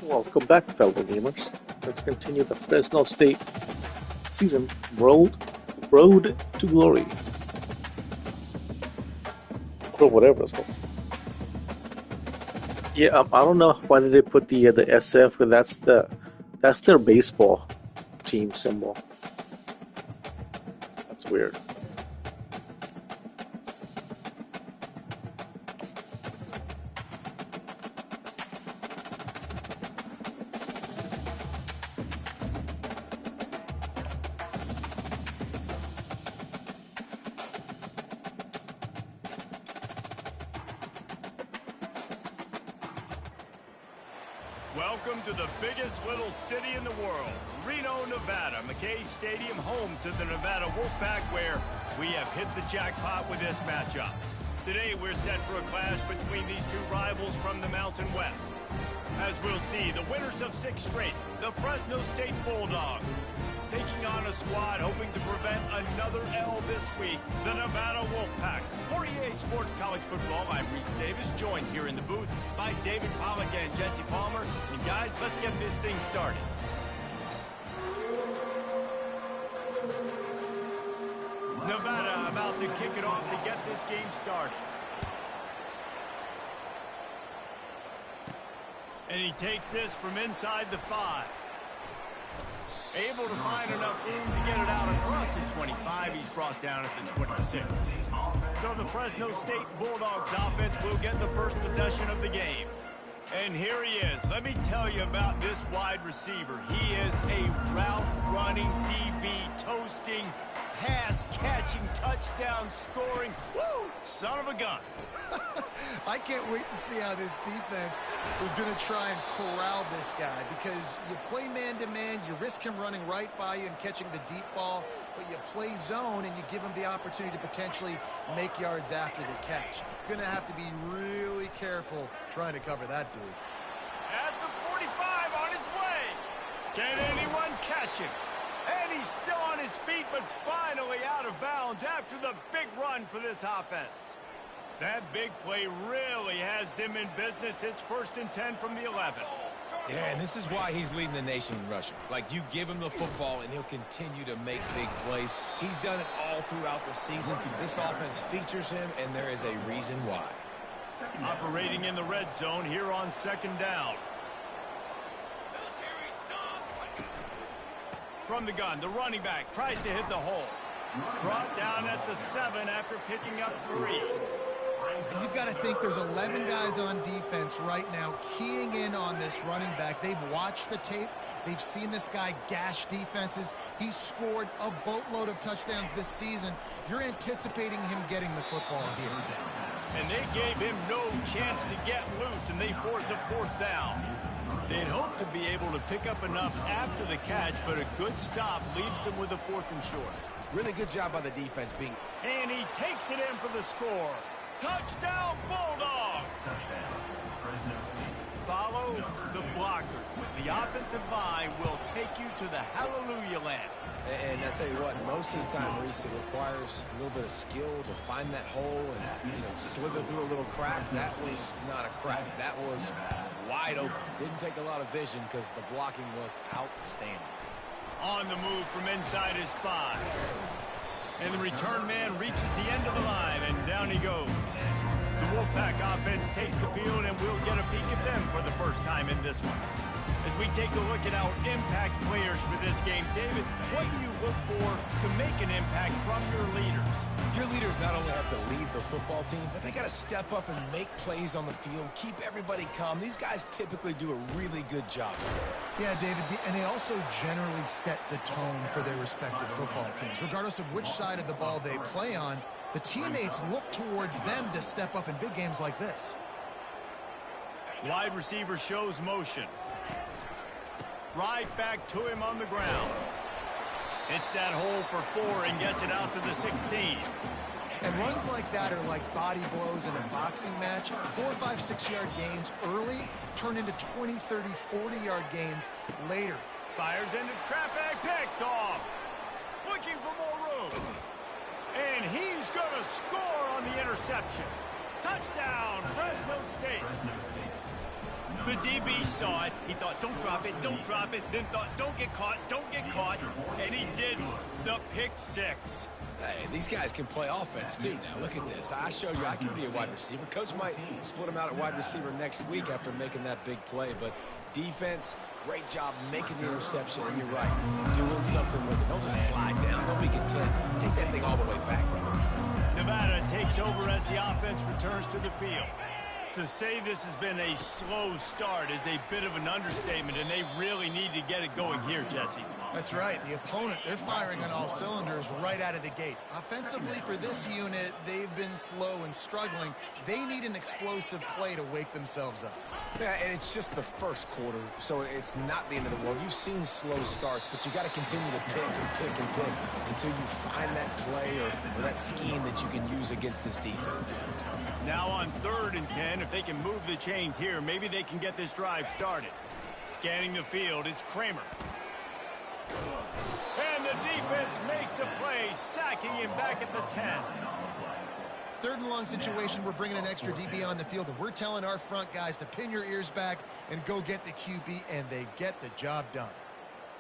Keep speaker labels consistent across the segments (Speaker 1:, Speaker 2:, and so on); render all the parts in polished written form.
Speaker 1: Welcome back, fellow gamers. Let's continue the Fresno State season Road to Glory, or whatever it's called. Yeah, I don't know why did they put the SF, but that's their baseball team symbol. That's weird.
Speaker 2: Welcome to the biggest little city in the world, Reno, Nevada. McKay Stadium, home to the Nevada Wolfpack, where we have hit the jackpot with this matchup. Today, we're set for a clash between these two rivals from the Mountain West. As we'll see, the winners of 6 straight, the Fresno State Bulldogs, taking on a squad hoping to prevent another L this week, the Nevada Wolfpack. For EA Sports College Football, I'm Reese Davis, joined here in the booth by David Pollack and Jesse Palmer. And guys, let's get this thing started. Nevada about to kick it off to get this game started. And he takes this from inside the 5. Able to find enough room to get it out across the 25. He's brought down at the 26. So the Fresno State Bulldogs offense will get the first possession of the game. And here he is. Let me tell you about this wide receiver. He is a route-running, DB, toasting, pass-catching, touchdown-scoring, woo, son of a gun.
Speaker 3: I can't wait to see how this defense is going to try and corral this guy, because you play man-to-man, you risk him running right by you and catching the deep ball, but you play zone and you give him the opportunity to potentially make yards after the catch. Going to have to be really careful trying to cover that dude.
Speaker 2: At the 45 on his way. Can anyone catch him? And he's still on his feet, but finally out of bounds after the big run for this offense. That big play really has them in business. It's 1st and 10 from the 11.
Speaker 4: Yeah, and this is why he's leading the nation in rushing. Like, you give him the football, and he'll continue to make big plays. He's done it all throughout the season. This offense features him, and there is a reason why.
Speaker 2: Operating in the red zone here on 2nd down. From the gun, the running back tries to hit the hole. Brought down at the 7 after picking up 3.
Speaker 3: And you've got to think there's 11 guys on defense right now keying in on this running back. They've watched the tape. They've seen this guy gash defenses. He's scored a boatload of touchdowns this season. You're anticipating him getting the football here.
Speaker 2: And they gave him no chance to get loose, and they force a 4th down. They'd hoped to be able to pick up enough after the catch, but a good stop leaves them with a 4th and short.
Speaker 4: Really good job by the defense being...
Speaker 2: And he takes it in for the score. Touchdown, Bulldogs! Follow the blockers. The offensive line will take you to the hallelujah land.
Speaker 4: And I tell you what, most of the time, Reese, it requires a little bit of skill to find that hole and, slither through a little crack. That was not a crack. That was wide open. Didn't take a lot of vision because the blocking was outstanding.
Speaker 2: On the move from inside his 5. And the return man reaches the end of the line, and down he goes. The Wolfpack offense takes the field, and we'll get a peek at them for the first time in this one. As we take a look at our impact players for this game, David, what do you look for to make an impact from your leaders?
Speaker 4: Your leaders not only have to lead the football team, but they got to step up and make plays on the field, keep everybody calm. These guys typically do a really good job.
Speaker 3: Yeah, David, and they also generally set the tone for their respective football teams. Regardless of which side of the ball they play on, the teammates look towards them to step up in big games like this.
Speaker 2: Wide receiver shows motion. Right back to him on the ground. Hits that hole for 4 and gets it out to the 16.
Speaker 3: And runs like that are like body blows in a boxing match. 4, 5, 6-yard gains early turn into 20, 30, 40-yard gains later.
Speaker 2: Fires into traffic, picked off. Looking for more room. And he's going to score on the interception. Touchdown, Fresno State. The DB saw it. He thought, don't drop it, then thought, don't get caught, and he didn't. The pick six.
Speaker 4: Hey, these guys can play offense, too. Now, look at this. I showed you I can be a wide receiver. Coach might split him out at wide receiver next week after making that big play. But defense, great job making the interception. And you're right, doing something with it. Don't just slide down. Don't make it 10. Take that thing all the way back, brother.
Speaker 2: Nevada takes over as the offense returns to the field. To say this has been a slow start is a bit of an understatement, and they really need to get it going here, Jesse.
Speaker 3: That's right. The opponent, they're firing on all cylinders right out of the gate. Offensively for this unit, they've been slow and struggling. They need an explosive play to wake themselves up.
Speaker 4: Yeah, and it's just the first quarter, so it's not the end of the world. You've seen slow starts, but you got to continue to pick and pick and pick until you find that play or that scheme that you can use against this defense.
Speaker 2: Now on 3rd and 10, if they can move the chains here, maybe they can get this drive started. Scanning the field, it's Kramer. And the defense makes a play, sacking him back at the 10.
Speaker 3: 3rd and long situation, we're bringing an extra DB on the field, and we're telling our front guys to pin your ears back and go get the QB, and they get the job done.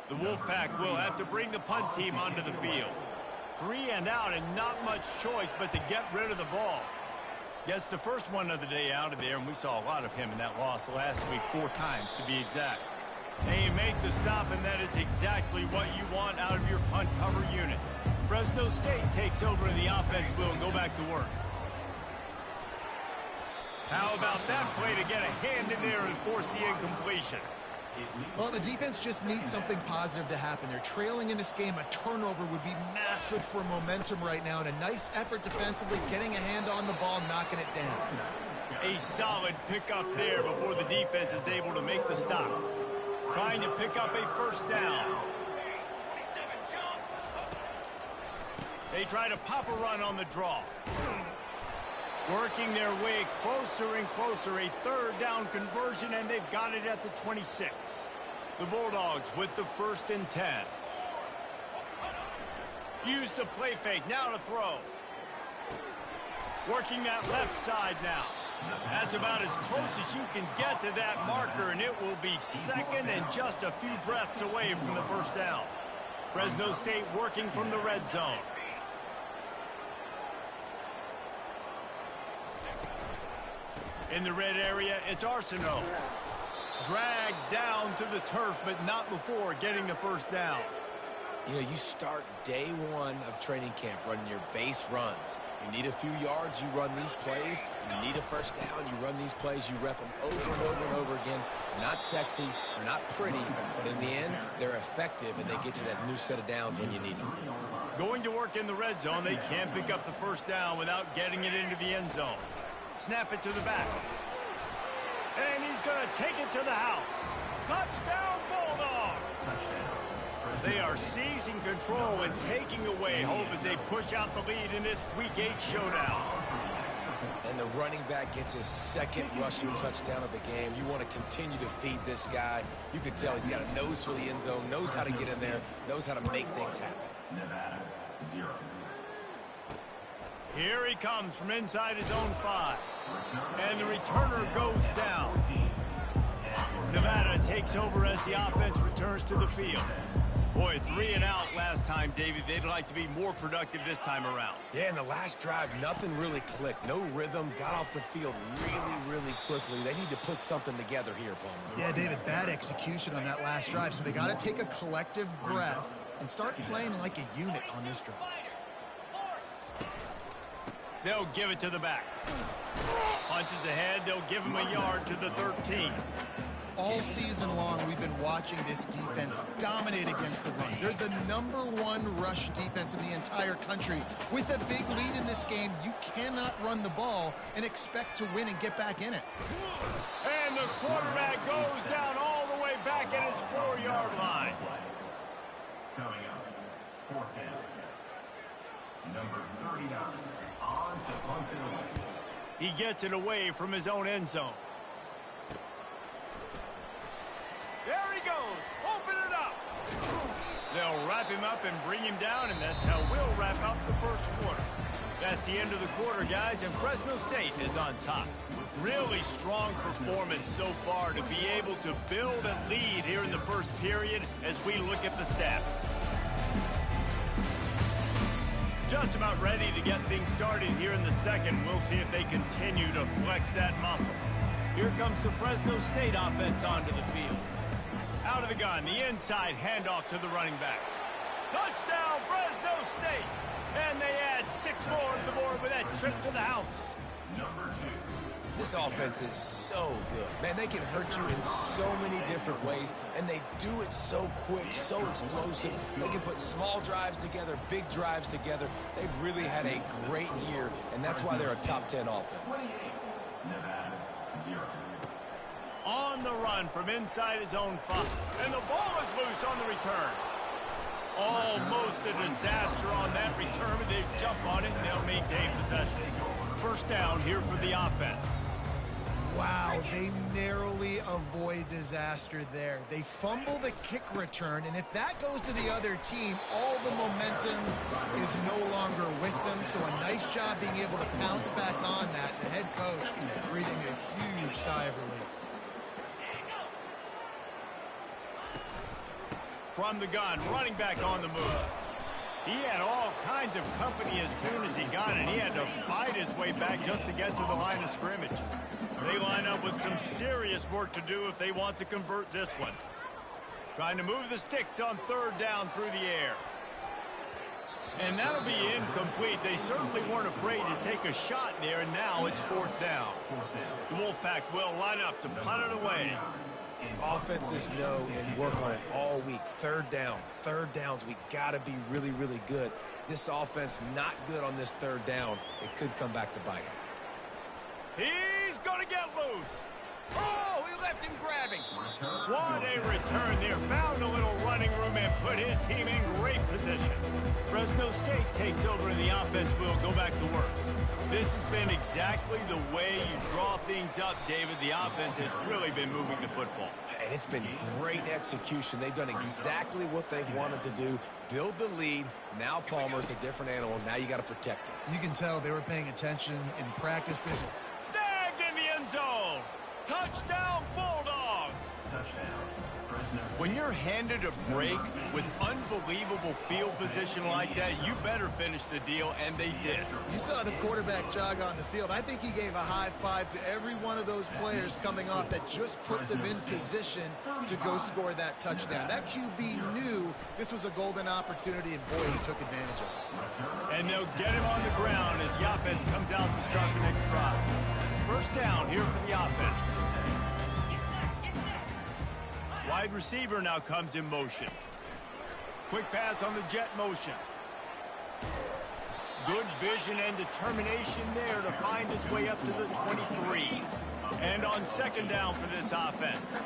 Speaker 2: The Wolfpack will have to bring the punt team onto the field. 3 and out, and not much choice but to get rid of the ball. Gets the first one of the day out of there, and we saw a lot of him in that loss last week, 4 times to be exact. They make the stop, and that is exactly what you want out of your punt cover unit. Fresno State takes over in the offense wheel and go back to work. How about that play to get a hand in there and force the incompletion?
Speaker 3: Well, the defense just needs something positive to happen. They're trailing in this game. A turnover would be massive for momentum right now, and a nice effort defensively, getting a hand on the ball, knocking it down.
Speaker 2: A solid pickup there before the defense is able to make the stop. Trying to pick up a first down. They try to pop a run on the draw. Working their way closer and closer, a 3rd down conversion, and they've got it at the 26. The Bulldogs with the 1st and 10. Use the play fake, now to throw. Working that left side now. That's about as close as you can get to that marker, and it will be 2nd and just a few breaths away from the 1st down. Fresno State working from the red zone. In the red area, it's Arsenault. Dragged down to the turf, but not before getting the 1st down.
Speaker 4: You know, you start day 1 of training camp running your base runs. You need a few yards, you run these plays. You need a 1st down, you run these plays. You rep them over and over and over again. They're not sexy, they're not pretty, but in the end, they're effective, and they get you that new set of downs when you need them.
Speaker 2: Going to work in the red zone, they can't pick up the 1st down without getting it into the end zone. Snap it to the back. And he's going to take it to the house. Touchdown, Bulldogs! They are seizing control and taking away hope as they push out the lead in this Week 8 showdown.
Speaker 4: And the running back gets his 2nd rushing touchdown of the game. You want to continue to feed this guy. You can tell he's got a nose for the end zone, knows how to get in there, knows how to make things happen.
Speaker 5: Nevada, 0.
Speaker 2: Here he comes from inside his own 5. And the returner goes down. Nevada takes over as the offense returns to the field. Boy, 3 and out last time, David. They'd like to be more productive this time around.
Speaker 4: Yeah, in the last drive, nothing really clicked. No rhythm, got off the field really quickly. They need to put something together here, Palmer.
Speaker 3: Yeah, David, bad execution on that last drive, so they got to take a collective breath and start playing like a unit on this drive.
Speaker 2: They'll give it to the back. Punches ahead, they'll give him a yard to the 13.
Speaker 3: All season long, we've been watching this defense dominate against the run. They're the #1 rush defense in the entire country. With a big lead in this game, you cannot run the ball and expect to win and get back in it.
Speaker 2: And the quarterback goes down all the way back at his 4-yard line.
Speaker 5: Coming up, 4th down. Number 39, on to Ponce.
Speaker 2: He gets it away from his own end zone. There he goes. Open it up. They'll wrap him up and bring him down, and that's how we'll wrap up the 1st quarter. That's the end of the quarter, guys, and Fresno State is on top. Really strong performance so far to be able to build a lead here in the first period as we look at the stats. Just about ready to get things started here in the second. We'll see if they continue to flex that muscle. Here comes the Fresno State offense onto the field. Out of the gun, the inside handoff to the running back. Touchdown, Fresno State! And they add 6 more to the board with that trip to the house.
Speaker 5: Number 2.
Speaker 4: This offense is so good. Man, they can hurt you in so many different ways, and they do it so quick, so explosive. They can put small drives together, big drives together. They've really had a great year, and that's why they're a top 10 offense.
Speaker 5: Nevada, 0.
Speaker 2: On the run from inside his own 5. And the ball is loose on the return. Almost a disaster on that return, but they jump on it and they'll maintain possession. First down here for the offense.
Speaker 3: Wow, they narrowly avoid disaster there. They fumble the kick return, and if that goes to the other team, all the momentum is no longer with them. So a nice job being able to pounce back on that. The head coach breathing a huge sigh of relief.
Speaker 2: From the gun, running back on the move. He had all kinds of company as soon as he got it. He had to fight his way back just to get to the line of scrimmage. They line up with some serious work to do if they want to convert this one. Trying to move the sticks on third down through the air. And that'll be incomplete. They certainly weren't afraid to take a shot there, and now it's fourth down. The Wolfpack will line up to punt it away.
Speaker 4: Offenses know and work on it all week. Third downs, we got to be really, really good. This offense not good on this third down. It could come back to bite him.
Speaker 2: He's going to get loose. Oh, he left him grabbing. What a return there. Found a little running room and put his team in great position. Fresno State takes over and the offense will go back to work. This has been exactly the way you draw things up, David. The offense has really been moving the football.
Speaker 4: And it's been great execution. They've done exactly what they've wanted to do. Build the lead. Now Palmer's a different animal. Now you got to protect it.
Speaker 3: You can tell they were paying attention in practice. This
Speaker 2: Snagged in the end zone. Touchdown, Bulldogs.
Speaker 5: Touchdown, Fresno State.
Speaker 2: When you're handed a break with unbelievable field position like that, you better finish the deal, and they did.
Speaker 3: You saw the quarterback jog on the field. I think he gave a high five to every one of those players coming off that just put them in position to go score that touchdown. That QB knew this was a golden opportunity, and boy, he took advantage of it.
Speaker 2: And they'll get him on the ground as the offense comes out to start the next drive. First down here for the offense. Wide receiver now comes in motion. Quick pass on the jet motion. Good vision and determination there to find his way up to the 23. And on second down for this offense.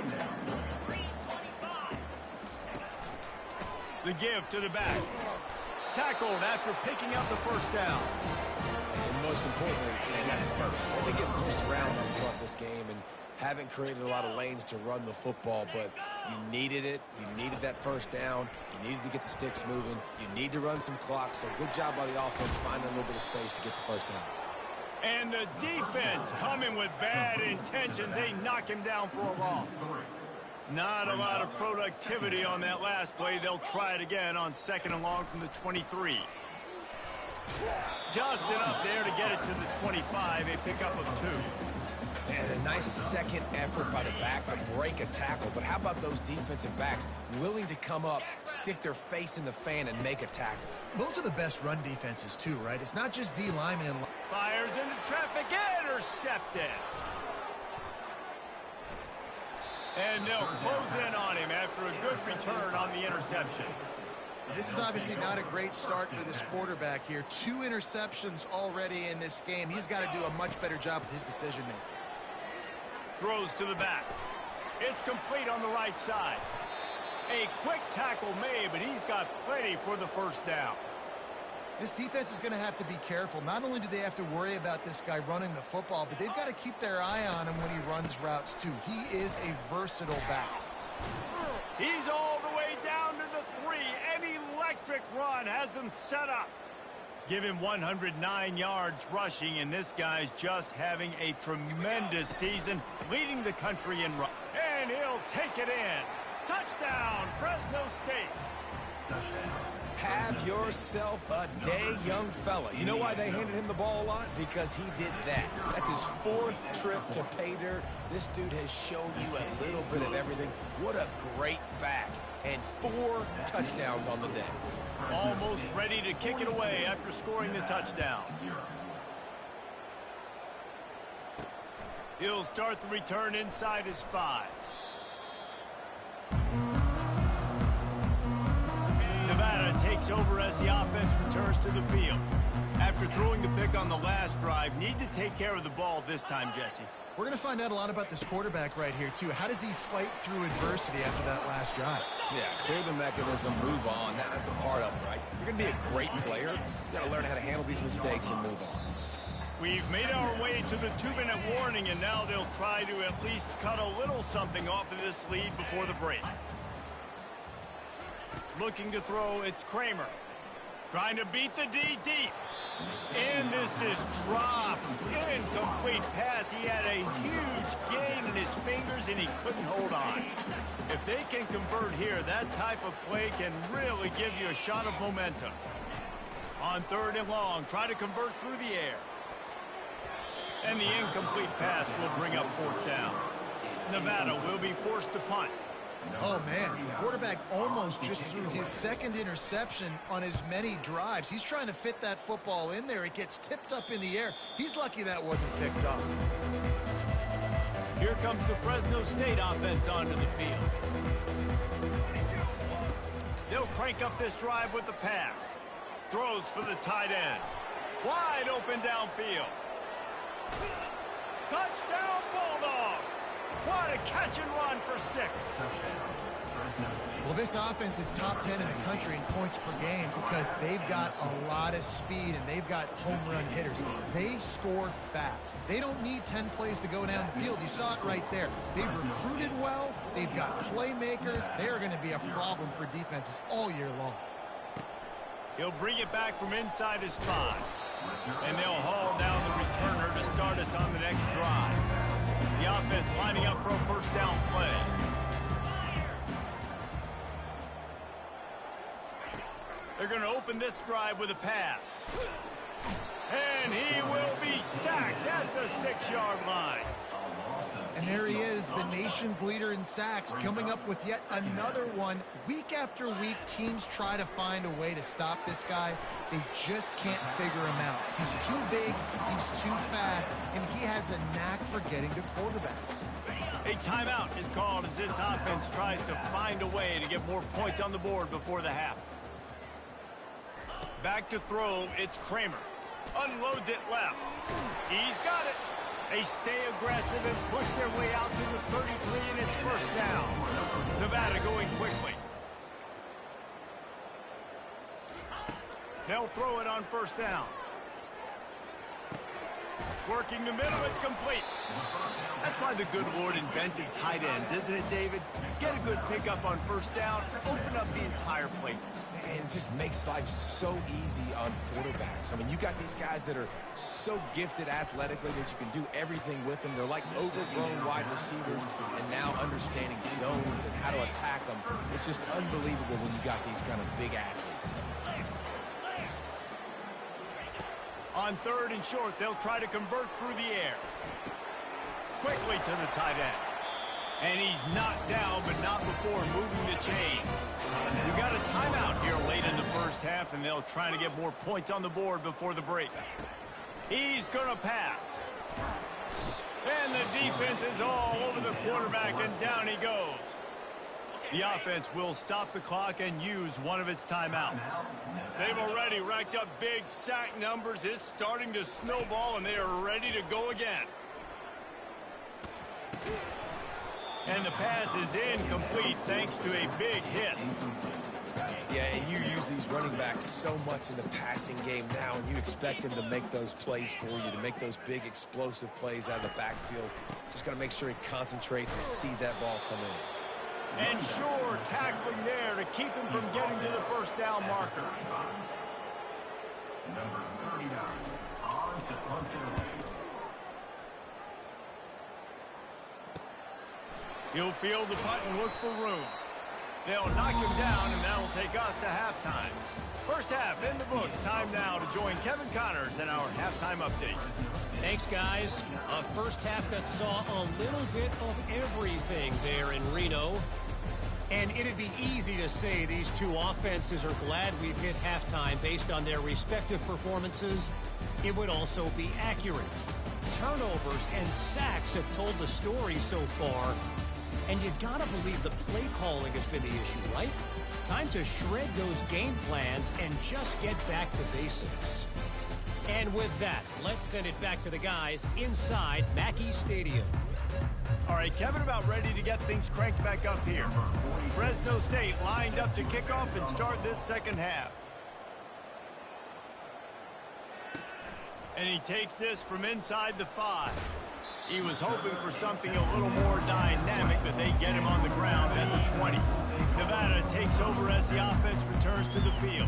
Speaker 2: The give to the back. Tackled after picking up the first down.
Speaker 4: And most importantly, they got it first. They've been getting pushed around on front this game and haven't created a lot of lanes to run the football, but you needed it. You needed that first down. You needed to get the sticks moving. You need to run some clock, so good job by the offense finding a little bit of space to get the first down.
Speaker 2: And the defense coming with bad intentions. They knock him down for a loss. Not a lot of productivity on that last play. They'll try it again on second and long from the 23. Just enough there to get it to the 25, a pickup of 2.
Speaker 4: And a nice second effort by the back to break a tackle. But how about those defensive backs willing to come up, stick their face in the fan, and make a tackle?
Speaker 3: Those are the best run defenses too, right? It's not just D linemen and
Speaker 2: Fires into traffic, intercepted. And they'll close in on him after a good return on the interception.
Speaker 3: this is obviously not a great start for this quarterback here. 2 interceptions already in this game. He's got to do a much better job with his decision-making.
Speaker 2: Throws to the back. It's complete on the right side. A quick tackle made, but he's got plenty for the first down.
Speaker 3: This defense is going to have to be careful. Not only do they have to worry about this guy running the football, but they've got to keep their eye on him when he runs routes too. He is a versatile back.
Speaker 2: He's all the way down to the 3. An electric run has him set up. Give him 109 yards rushing, and this guy's just having a tremendous season, leading the country in rushing. And he'll take it in. Touchdown, Fresno State.
Speaker 4: Have yourself a day, young fella. You know why they handed him the ball a lot? Because he did that. That's his 4th trip to pay dirt. This dude has shown you a little bit of everything. What a great back. And 4 touchdowns on the day.
Speaker 2: Almost ready to kick it away after scoring the touchdown. He'll start the return inside his 5. Nevada takes over as the offense returns to the field. After throwing the pick on the last drive, need to take care of the ball this time, Jesse.
Speaker 3: We're going to find out a lot about this quarterback right here, too. How does he fight through adversity after that last drive?
Speaker 4: Yeah, clear the mechanism, move on. That's a part of it, right? If you're going to be a great player, you got to learn how to handle these mistakes and move on.
Speaker 2: We've made our way to the 2-minute warning, and now they'll try to at least cut a little something off of this lead before the break. Looking to throw, it's Kramer. Trying to beat the D deep. And this is dropped. Incomplete pass. He had a huge gain in his fingers, and he couldn't hold on. If they can convert here, that type of play can really give you a shot of momentum. On 3rd and long, try to convert through the air. And the incomplete pass will bring up 4th down. Nevada will be forced to punt.
Speaker 3: Oh, man, the quarterback almost just threw his 2nd interception on as many drives. He's trying to fit that football in there. It gets tipped up in the air. He's lucky that wasn't picked up.
Speaker 2: Here comes the Fresno State offense onto the field. They'll crank up this drive with the pass. Throws for the tight end. Wide open downfield. Touchdown, Bulldogs! What a catch and run for 6.
Speaker 3: Well, this offense is top 10 in the country in points per game because they've got a lot of speed and they've got home run hitters. They score fast. They don't need 10 plays to go down the field. You saw it right there. They've recruited well. They've got playmakers. They're going to be a problem for defenses all year long.
Speaker 2: He'll bring it back from inside his 5. And they'll haul down the returner to start us on the next drive. The offense lining up for a 1st down play. They're going to open this drive with a pass. And he will be sacked at the 6-yard line.
Speaker 3: And there he is, the nation's leader in sacks, coming up with yet another one. Week after week, teams try to find a way to stop this guy. They just can't figure him out. He's too big, he's too fast, and he has a knack for getting to quarterbacks.
Speaker 2: A timeout is called as this offense tries to find a way to get more points on the board before the half. Back to throw, it's Kramer. Unloads it left. He's got it. They stay aggressive and push their way out to the 33, and it's 1st down. Nevada going quickly. They'll throw it on 1st down. Working the middle, it's complete. That's why the good Lord invented tight ends, isn't it, David? Get a good pickup on 1st down, open up the entire plate.
Speaker 4: And it just makes life so easy on quarterbacks. I mean, you got these guys that are so gifted athletically that you can do everything with them. They're like overgrown wide receivers, and now understanding zones and how to attack them. It's just unbelievable when you got these kind of big athletes.
Speaker 2: On 3rd and short, they'll try to convert through the air. Quickly to the tight end. And he's knocked down, but not before moving the chains. We've got a timeout here late in the 1st half, and they'll try to get more points on the board before the break. He's going to pass. And the defense is all over the quarterback, and down he goes. The offense will stop the clock and use one of its timeouts. They've already racked up big sack numbers. It's starting to snowball, and they are ready to go again. And the pass is incomplete thanks to a big hit.
Speaker 4: Yeah, and you use these running backs so much in the passing game now, and you expect him to make those plays for you, to make those big explosive plays out of the backfield. Just got to make sure he concentrates and see that ball come in.
Speaker 2: And sure, tackling there to keep him from getting to the 1st down marker.
Speaker 5: Number 39. On to punt it away.
Speaker 2: He'll field the punt and look for room. They'll knock him down, and that'll take us to halftime. First half in the books. Time now to join Kevin Connors in our halftime update.
Speaker 6: Thanks, guys. A first half that saw a little bit of everything there in Reno. And it'd be easy to say these two offenses are glad we've hit halftime based on their respective performances. It would also be accurate. Turnovers and sacks have told the story so far. And you gotta believe the play calling has been the issue, right? Time to shred those game plans and just get back to basics. And with that, let's send it back to the guys inside Mackey Stadium.
Speaker 2: All right, Kevin, about ready to get things cranked back up here. Fresno State lined up to kick off and start this second half. And he takes this from inside the 5. He was hoping for something a little more dynamic, but they get him on the ground at the 20. Nevada takes over as the offense returns to the field.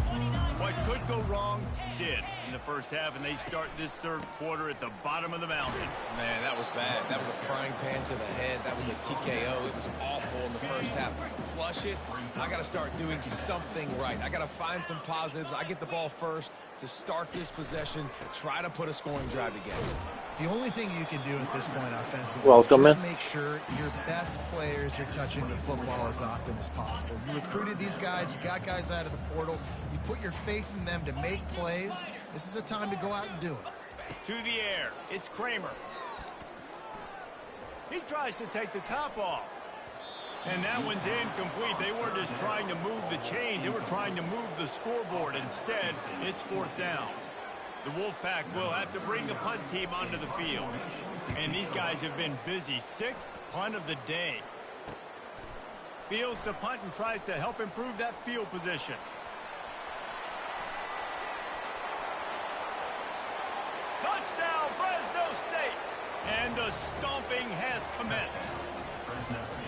Speaker 2: What could go wrong did in the first half, and they start this third quarter at the bottom of the mountain.
Speaker 4: Man, that was bad. That was a frying pan to the head. That was a TKO. It was awful in the first half. Flush it. I got to start doing something right. I got to find some positives. I get the ball first to start this possession, try to put a scoring drive together.
Speaker 3: The only thing you can do at this point offensively
Speaker 1: Welcome
Speaker 3: is
Speaker 1: in.
Speaker 3: just make sure your best players are touching the football as often as possible. You recruited these guys, you got guys out of the portal, you put your faith in them to make plays. This is a time to go out and do it.
Speaker 2: To the air, it's Kramer. He tries to take the top off. And that one's incomplete. They weren't just trying to move the chains, they were trying to move the scoreboard. Instead, it's fourth down. The Wolfpack will have to bring the punt team onto the field. And these guys have been busy. 6th punt of the day. Fields the punt and tries to help improve that field position. Touchdown, Fresno State! And the stomping has commenced.
Speaker 5: Fresno State.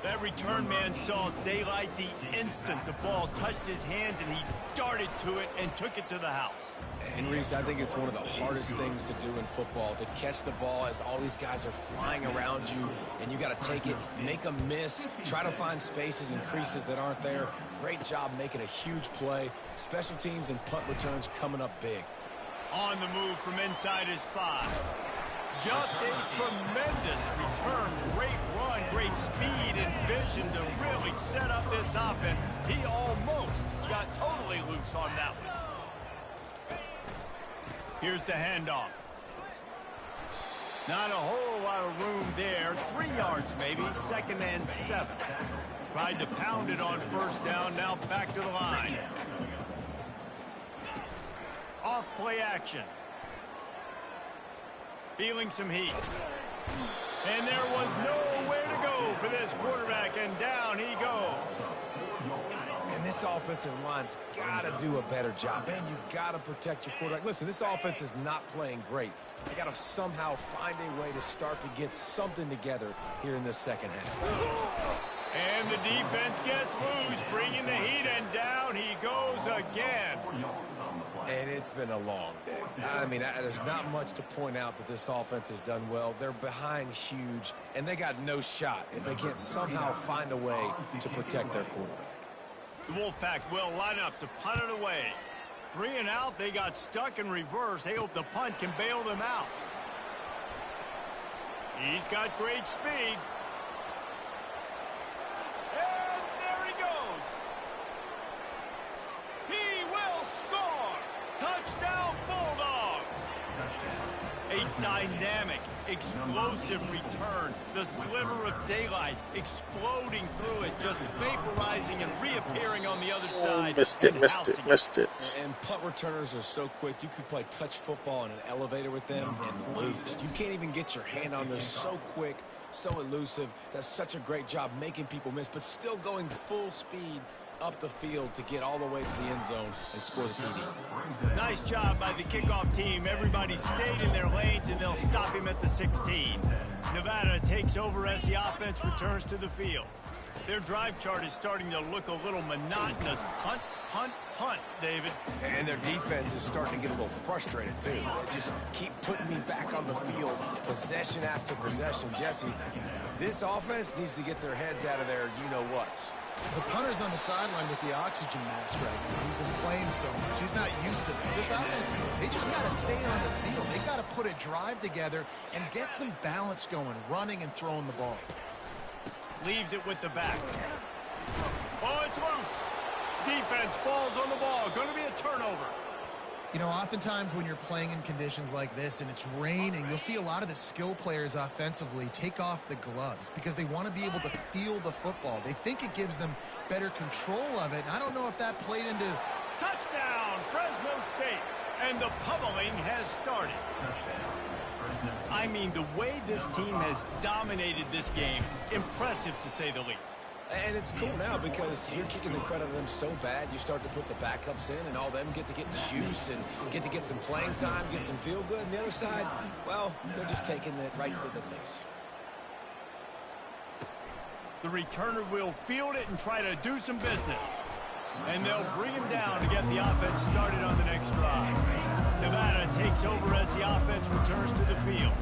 Speaker 2: That return man saw daylight the instant the ball touched his hands, and he darted to it and took it to the house.
Speaker 4: And Reese, I think it's one of the hardest things to do in football, to catch the ball as all these guys are flying around you, and you got to take it, make a miss, try to find spaces and creases that aren't there. Great job making a huge play. Special teams and punt returns coming up big.
Speaker 2: On the move from inside his 5. Just a tremendous return. Great run, great speed and vision to really set up this offense. He almost got totally loose on that one. Here's the handoff. Not a whole lot of room there. 3 yards maybe. 2nd and 7. Tried to pound it on first down. Now back to the line. Off play action. Feeling some heat. And there was nowhere to go for this quarterback, and down he goes.
Speaker 4: And this offensive line's got to do a better job. Man, you got to protect your quarterback. Listen, this offense is not playing great. They got to somehow find a way to start to get something together here in this second half.
Speaker 2: And the defense gets loose, bringing the heat, and down he goes again.
Speaker 4: And it's been a long day. I mean, there's not much to point out that this offense has done well. They're behind huge, and they got no shot if they can't somehow find a way to protect their quarterback.
Speaker 2: The Wolfpack will line up to punt it away. 3 and out, they got stuck in reverse. They hope the punt can bail them out. He's got great speed. And there he goes. He will score. Touchdown, Bulldogs. A dynamic, explosive return. The sliver of daylight exploding through it, just vaporizing and reappearing on the other side.
Speaker 1: Missed it.
Speaker 4: And punt returners are so quick. You could play touch football in an elevator with them and lose. You can't even get your hand on them. So quick, so elusive. Does such a great job making people miss, but still going full speed up the field to get all the way to the end zone and score the TD.
Speaker 2: Nice job by the kickoff team. Everybody stayed in their lanes, and they'll stop him at the 16. Nevada takes over as the offense returns to the field. Their drive chart is starting to look a little monotonous. Punt, punt, punt, David.
Speaker 4: And their defense is starting to get a little frustrated, too. They just keep putting me back on the field, possession after possession. Jesse, this offense needs to get their heads out of their you-know-whats.
Speaker 3: The punter's on the sideline with the oxygen mask right now. He's been playing so much. He's not used to this. This offense, they just got to stay on the field. They got to put a drive together and get some balance going, running and throwing the ball.
Speaker 2: Leaves it with the back. Oh, it's loose. Defense falls on the ball. Going to be a turnover.
Speaker 3: You know, oftentimes when you're playing in conditions like this and it's raining, you'll see a lot of the skill players offensively take off the gloves because they want to be able to feel the football. They think it gives them better control of it, and I don't know if that played into...
Speaker 2: Touchdown, Fresno State. And the pummeling has started. I mean, the way this team has dominated this game, impressive to say the least.
Speaker 4: And it's cool now because you're kicking the crud out of them so bad, you start to put the backups in, and all them get to get juice and get to get some playing time, get some feel good. And the other side, well, they're just taking it right to the face.
Speaker 2: The returner will field it and try to do some business. And they'll bring him down to get the offense started on the next drive. Nevada takes over as the offense returns to the field.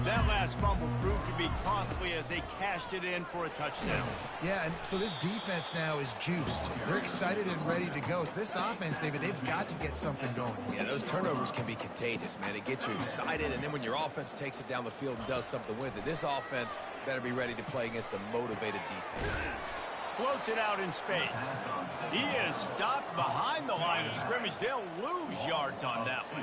Speaker 2: That last fumble proved to be costly as they cashed it in for a touchdown.
Speaker 3: Yeah, and so this defense now is juiced. They're excited and ready to go. So this offense, David, they've got to get something going.
Speaker 4: Yeah, those turnovers can be contagious, man. It gets you excited, and then when your offense takes it down the field and does something with it, this offense better be ready to play against a motivated defense.
Speaker 2: Floats it out in space. He is stopped behind the line of scrimmage. They'll lose yards on that one.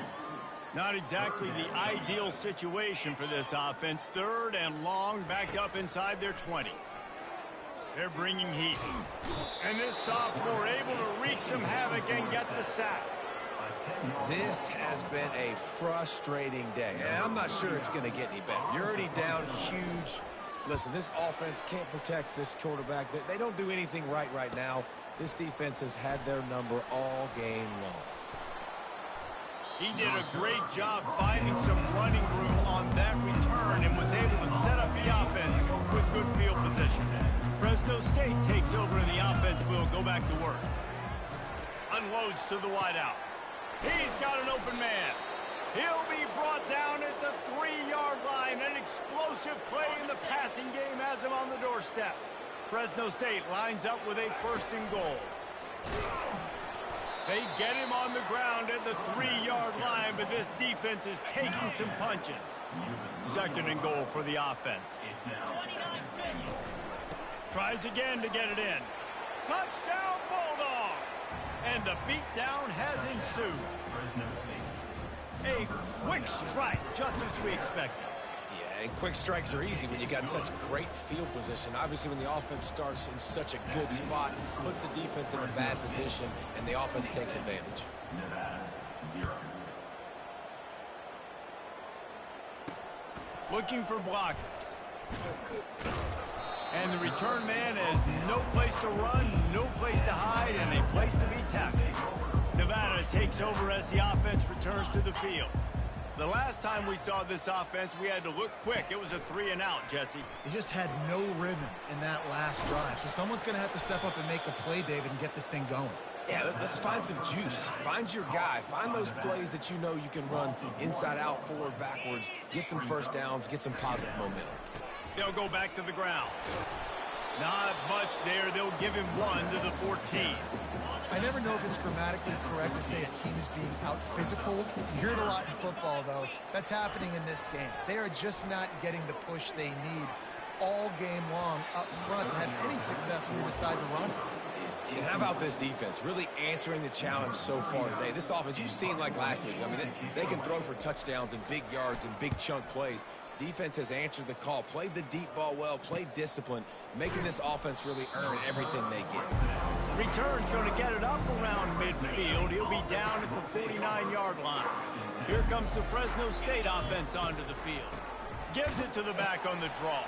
Speaker 2: Not exactly the ideal situation for this offense. Third and long, backed up inside their 20. They're bringing heat. And this sophomore able to wreak some havoc and get the sack.
Speaker 4: This has been a frustrating day, and I'm not sure it's going to get any better. You're already down huge. Listen, this offense can't protect this quarterback. They don't do anything right now. This defense has had their number all game long.
Speaker 2: He did a great job finding some running room on that return and was able to set up the offense with good field position. Fresno State takes over and the offense will go back to work. Unloads to the wideout. He's got an open man. He'll be brought down at the 3-yard line. An explosive play in the passing game has him on the doorstep. Fresno State lines up with a 1st and goal. They get him on the ground at the 3-yard line, but this defense is taking some punches. 2nd and goal for the offense. Tries again to get it in. Touchdown, Bulldogs! And the beatdown has ensued. A quick strike, just as we expected.
Speaker 4: Yeah, and quick strikes are easy when you got such great field position. Obviously, when the offense starts in such a good spot, puts the defense in a bad position, and the offense takes advantage.
Speaker 5: Nevada, 0.
Speaker 2: Looking for blockers. And the return man has no place to run, no place to hide, and a place to be tackled. Nevada takes over as the offense returns to the field. The last time we saw this offense, we had to look quick. It was a 3-and-out, Jesse.
Speaker 3: They just had no rhythm in that last drive. So someone's going to have to step up and make a play, David, and get this thing going.
Speaker 4: Yeah, let's find some juice. Find your guy. Find those plays that you know you can run inside out, forward, backwards. Get some first downs. Get some positive momentum.
Speaker 2: They'll go back to the ground. Not much there. They'll give him 1 to the 14.
Speaker 3: I never know if it's grammatically correct to say a team is being out-physical. You hear it a lot in football, though. That's happening in this game. They are just not getting the push they need all game long up front to have any success when they decide to run.
Speaker 4: And how about this defense? Really answering the challenge so far today. This offense, you've seen like last week. I mean, they can throw for touchdowns and big yards and big chunk plays. Defense has answered the call, played the deep ball well, played discipline, making this offense really earn everything they get.
Speaker 2: Return's going to get it up around midfield. He'll be down at the 49-yard line. Here comes the Fresno State offense onto the field. Gives it to the back on the draw.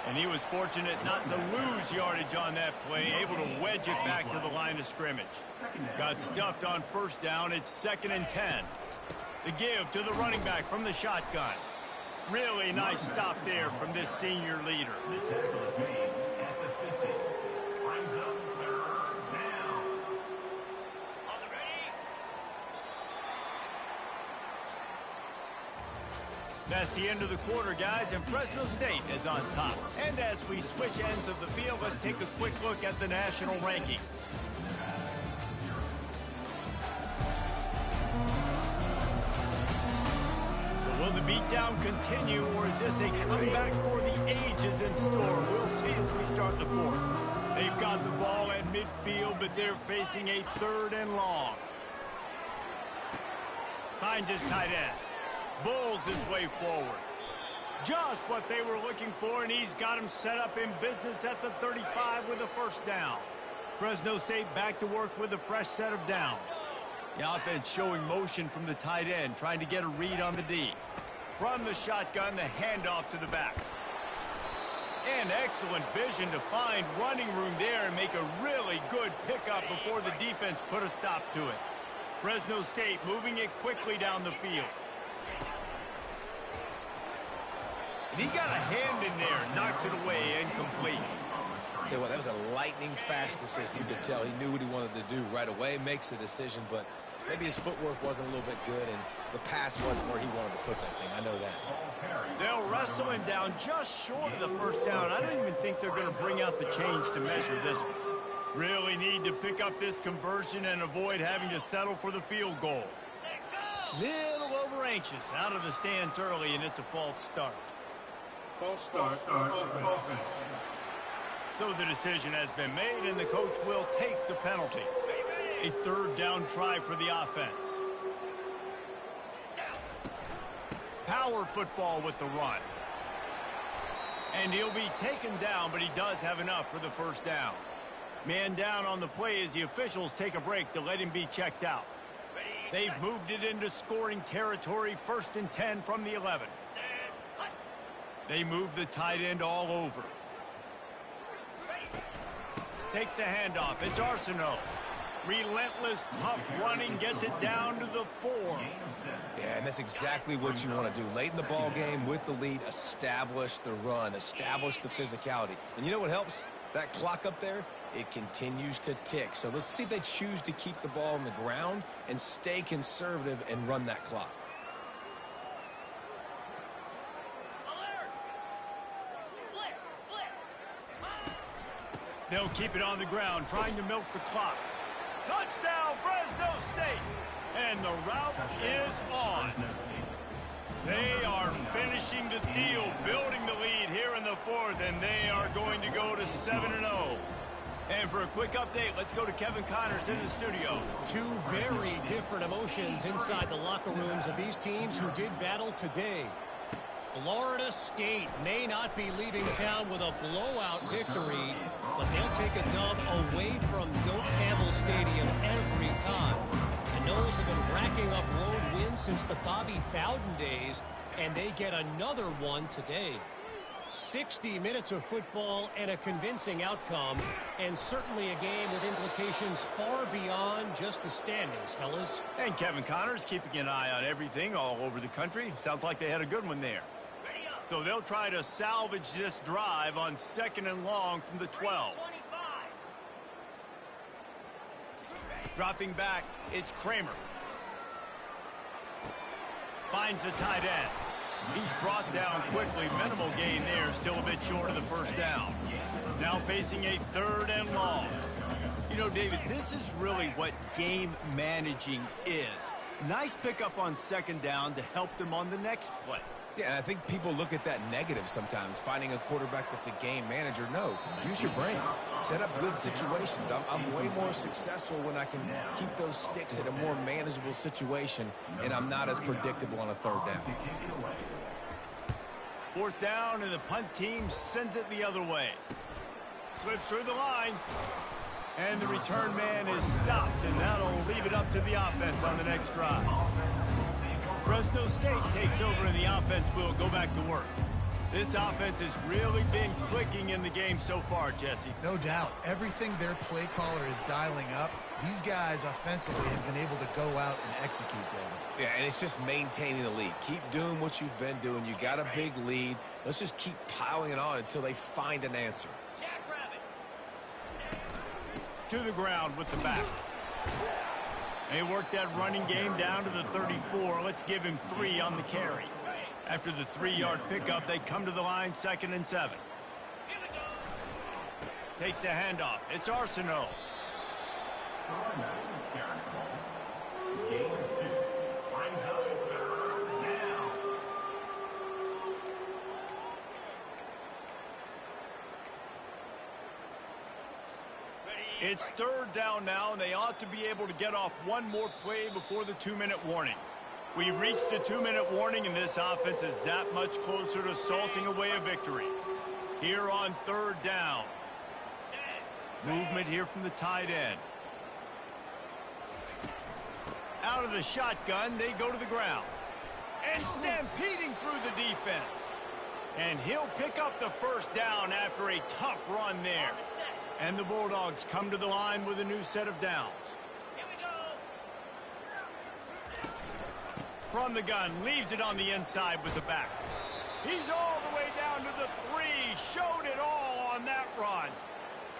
Speaker 2: And he was fortunate not to lose yardage on that play, able to wedge it back to the line of scrimmage. Got stuffed on 1st down. It's 2nd and 10. The give to the running back from the shotgun. Really nice stop there from this senior leader. That's the end of the quarter, guys, and Fresno State is on top. And as we switch ends of the field, let's take a quick look at the national rankings. So will the beatdown continue, or is this a comeback for the ages in store? We'll see as we start the fourth. They've got the ball at midfield, but they're facing a 3rd and long. Finds his tight end. Bulls his way forward. Just what they were looking for, and he's got him set up in business at the 35 with a 1st down. Fresno State back to work with a fresh set of downs. The offense showing motion from the tight end, trying to get a read on the D. From the shotgun, the handoff to the back. And excellent vision to find running room there and make a really good pickup before the defense put a stop to it. Fresno State moving it quickly down the field. And he got a hand in there, knocks it away, incomplete.
Speaker 4: Tell you what, that was a lightning-fast decision. You could tell he knew what he wanted to do right away, makes the decision, but maybe his footwork wasn't a little bit good, and the pass wasn't where he wanted to put that thing. I know that.
Speaker 2: They'll wrestle him down just short of the 1st down. I don't even think they're going to bring out the chains to measure this one. Really need to pick up this conversion and avoid having to settle for the field goal. Little over-anxious, out of the stance early, and it's a false start.
Speaker 5: False start for offense.
Speaker 2: So the decision has been made, and the coach will take the penalty. A 3rd down try for the offense. Power football with the run. And he'll be taken down, but he does have enough for the 1st down. Man down on the play as the officials take a break to let him be checked out. They've moved it into scoring territory, 1st and 10 from the 11. They move the tight end all over. Takes the handoff. It's Arsenault. Relentless, tough running, gets it down to the 4.
Speaker 4: Yeah, and that's exactly what you want to do. Late in the ball game with the lead, establish the run, establish the physicality. And you know what helps? That clock up there, it continues to tick. So let's see if they choose to keep the ball on the ground and stay conservative and run that clock.
Speaker 2: They'll keep it on the ground, trying to milk the clock. Touchdown, Fresno State! And the route is on. They are finishing the deal, building the lead here in the 4th, and they are going to go to 7-0. And for a quick update, let's go to Kevin Connors in the studio.
Speaker 6: Two very different emotions inside the locker rooms of these teams who did battle today. Florida State may not be leaving town with a blowout victory, but they'll take a dub away from Doak Campbell Stadium every time. The Noles have been racking up road wins since the Bobby Bowden days, and they get another one today. 60 minutes of football and a convincing outcome, and certainly a game with implications far beyond just the standings, fellas.
Speaker 2: And Kevin Connors keeping an eye on everything all over the country. Sounds like they had a good one there. So they'll try to salvage this drive on 2nd and long from the 12. Dropping back, it's Kramer. Finds the tight end. He's brought down quickly. Minimal gain there, still a bit short of the 1st down. Now facing a 3rd and long. You know, David, this is really what game managing is. Nice pickup on 2nd down to help them on the next play.
Speaker 4: Yeah, and I think people look at that negative sometimes, finding a quarterback that's a game manager. No, use your brain. Set up good situations. I'm way more successful when I can keep those sticks at a more manageable situation, and I'm not as predictable on a 3rd down.
Speaker 2: 4th down, and the punt team sends it the other way. Slips through the line. And the return man is stopped, and that'll leave it up to the offense on the next drive. Fresno State takes over, and the offense will go back to work. This offense has really been clicking in the game so far, Jesse.
Speaker 3: No doubt. Everything their play caller is dialing up, these guys offensively have been able to go out and execute, David.
Speaker 4: Yeah, and it's just maintaining the lead. Keep doing what you've been doing. You got a big lead. Let's just keep piling it on until they find an answer.
Speaker 2: To the ground with the back. They work that running game down to the 34. Let's give him 3 on the carry. After the 3-yard pickup, they come to the line, 2nd and 7. Takes the handoff. It's Arsenault. It's 3rd down now, and they ought to be able to get off one more play before the 2-minute warning. We've reached the 2-minute warning, and this offense is that much closer to salting away a victory. Here on 3rd down. Movement here from the tight end. Out of the shotgun, they go to the ground. And stampeding through the defense. And he'll pick up the 1st down after a tough run there. And the Bulldogs come to the line with a new set of downs. From the gun, leaves it on the inside with the back. He's all the way down to the 3. Showed it all on that run.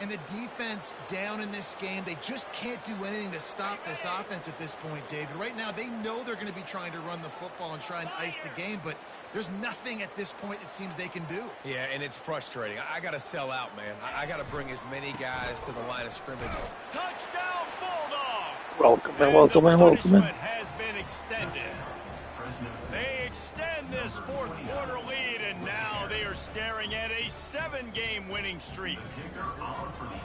Speaker 3: And the defense down in this game, they just can't do anything to stop this offense at this point, David. Right now, they know they're going to be trying to run the football and try and ice the game, but there's nothing at this point it seems they can do.
Speaker 4: Yeah, and it's frustrating. I got to sell out, man. I got to bring as many guys to the line of scrimmage.
Speaker 2: Touchdown, Bulldogs!
Speaker 1: Welcome in, welcome in, welcome in.
Speaker 2: Has been extended. They extend this 4th quarter lead, and now they are staring at a 7-game winning streak.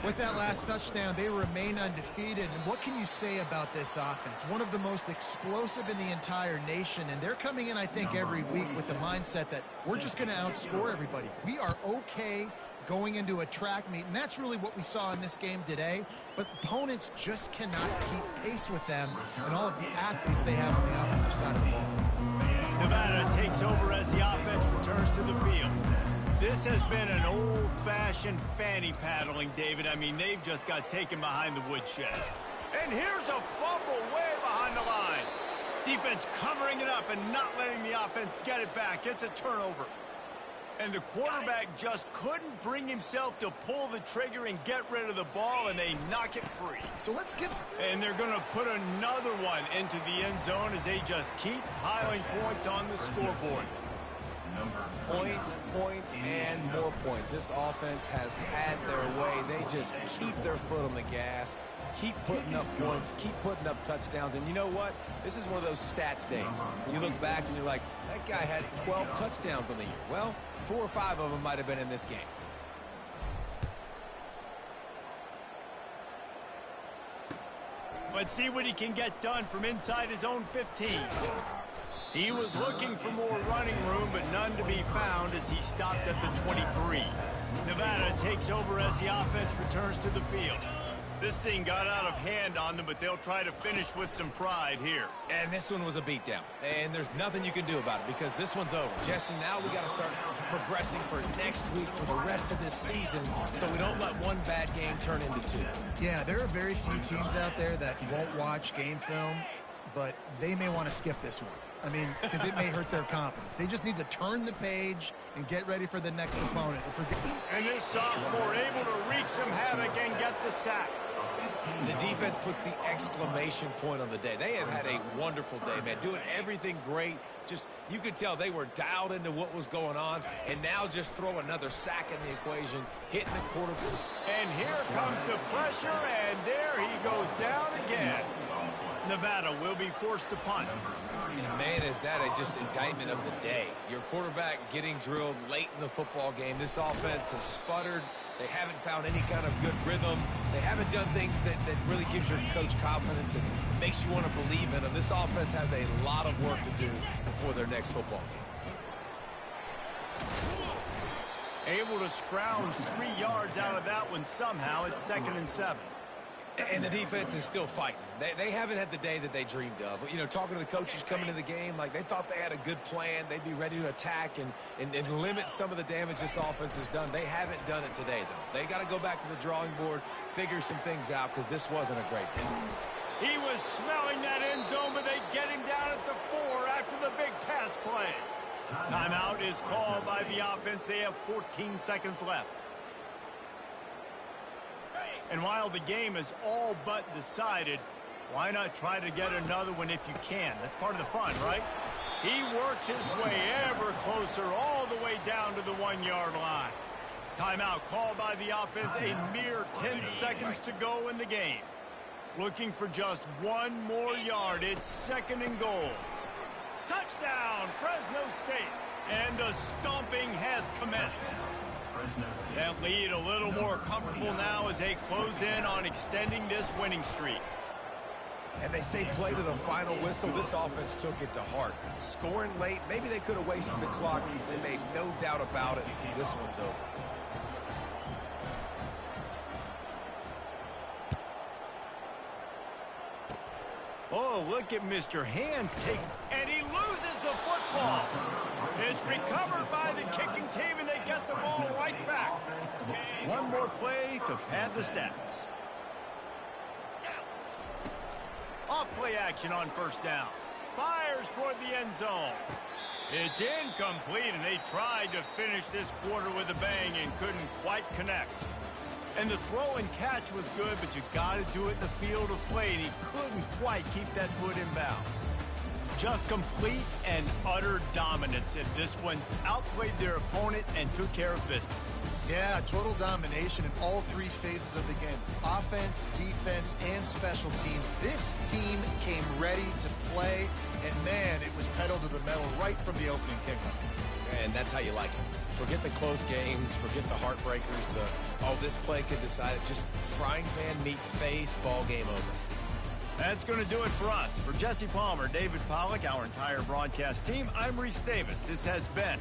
Speaker 3: With that last touchdown, they remain undefeated. And what can you say about this offense? One of the most explosive in the entire nation, and they're coming in, I think, every week with the mindset that we're just going to outscore everybody. We are okay going into a track meet, and that's really what we saw in this game today. But opponents just cannot keep pace with them and all of the athletes they have on the offensive side of the ball.
Speaker 2: Nevada takes over as the offense returns to the field. This has been an old-fashioned fanny paddling, David. I mean, they've just got taken behind the woodshed. And here's a fumble way behind the line. Defense covering it up and not letting the offense get it back. It's a turnover. And the quarterback just couldn't bring himself to pull the trigger and get rid of the ball, and they knock it free.
Speaker 3: So let's get...
Speaker 2: And they're going to put another one into the end zone as they just keep piling points on the scoreboard.
Speaker 4: Points, points, and more points. This offense has had their way. They just keep their foot on the gas, keep putting up points, keep putting up touchdowns. And you know what? This is one of those stats days. You look back and you're like, that guy had 12 touchdowns on the year. Well, 4 or 5 of them might have been in this game.
Speaker 2: Let's see what he can get done from inside his own 15. He was looking for more running room, but none to be found as he stopped at the 23. Nevada takes over as the offense returns to the field. This thing got out of hand on them, but they'll try to finish with some pride here.
Speaker 4: And this one was a beatdown. And there's nothing you can do about it because this one's over. Jesse, now we got to start progressing for next week for the rest of this season so we don't let one bad game turn into 2.
Speaker 3: Yeah, there are very few teams out there that won't watch game film, but they may want to skip this one. I mean, because it may hurt their confidence. They just need to turn the page and get ready for the next opponent.
Speaker 2: And this sophomore able to wreak some havoc and get the sack.
Speaker 4: The defense puts the exclamation point on the day. They have had a wonderful day, man, doing everything great. Just, you could tell they were dialed into what was going on, and now just throw another sack in the equation, hitting the quarterback.
Speaker 2: And here comes the pressure, and there he goes down again. Nevada will be forced to punt.
Speaker 4: And man, is that just indictment of the day. Your quarterback getting drilled late in the football game. This offense has sputtered. They haven't found any kind of good rhythm. They haven't done things that really gives your coach confidence and makes you want to believe in them. This offense has a lot of work to do before their next football game.
Speaker 2: Able to scrounge 3 yards out of that one somehow. It's 2nd and 7.
Speaker 4: And the defense is still fighting. They haven't had the day that they dreamed of. You know, talking to the coaches coming into the game, like they thought they had a good plan. They'd be ready to attack and limit some of the damage this offense has done. They haven't done it today, though. They got to go back to the drawing board, figure some things out, because this wasn't a great day.
Speaker 2: He was smelling that end zone, but they get him down at the 4 after the big pass play. Timeout is called by the offense. They have 14 seconds left. And while the game is all but decided, why not try to get another one if you can? That's part of the fun, right? He works his way ever closer all the way down to the 1-yard line. Timeout called by the offense. A mere 10 seconds to go in the game. Looking for just one more yard. It's 2nd and goal. Touchdown, Fresno State. And the stomping has commenced. That lead a little more comfortable now as they close in on extending this winning streak.
Speaker 4: And they say play to the final whistle. This offense took it to heart. Scoring late, maybe they could have wasted the clock. They made no doubt about it. This one's over.
Speaker 2: Oh, look at Mr. Hands take, and he loses the football. It's recovered by the kicking team, and they get the ball right back. One more play to pad the stats. Off play action on 1st down. Fires toward the end zone. It's incomplete, and they tried to finish this quarter with a bang and couldn't quite connect. And the throw and catch was good, but you got to do it in the field of play, and he couldn't quite keep that foot in bounds. Just complete and utter dominance, and this one outplayed their opponent and took care of business.
Speaker 3: Yeah, total domination in all 3 phases of the game. Offense, defense, and special teams. This team came ready to play, and man, it was pedal to the metal right from the opening kickoff.
Speaker 4: And that's how you like it. Forget the close games, forget the heartbreakers, this play could decide it. Just frying pan meet face, ball game over.
Speaker 2: That's going to do it for us. For Jesse Palmer, David Pollack, our entire broadcast team, I'm Reese Davis. This has been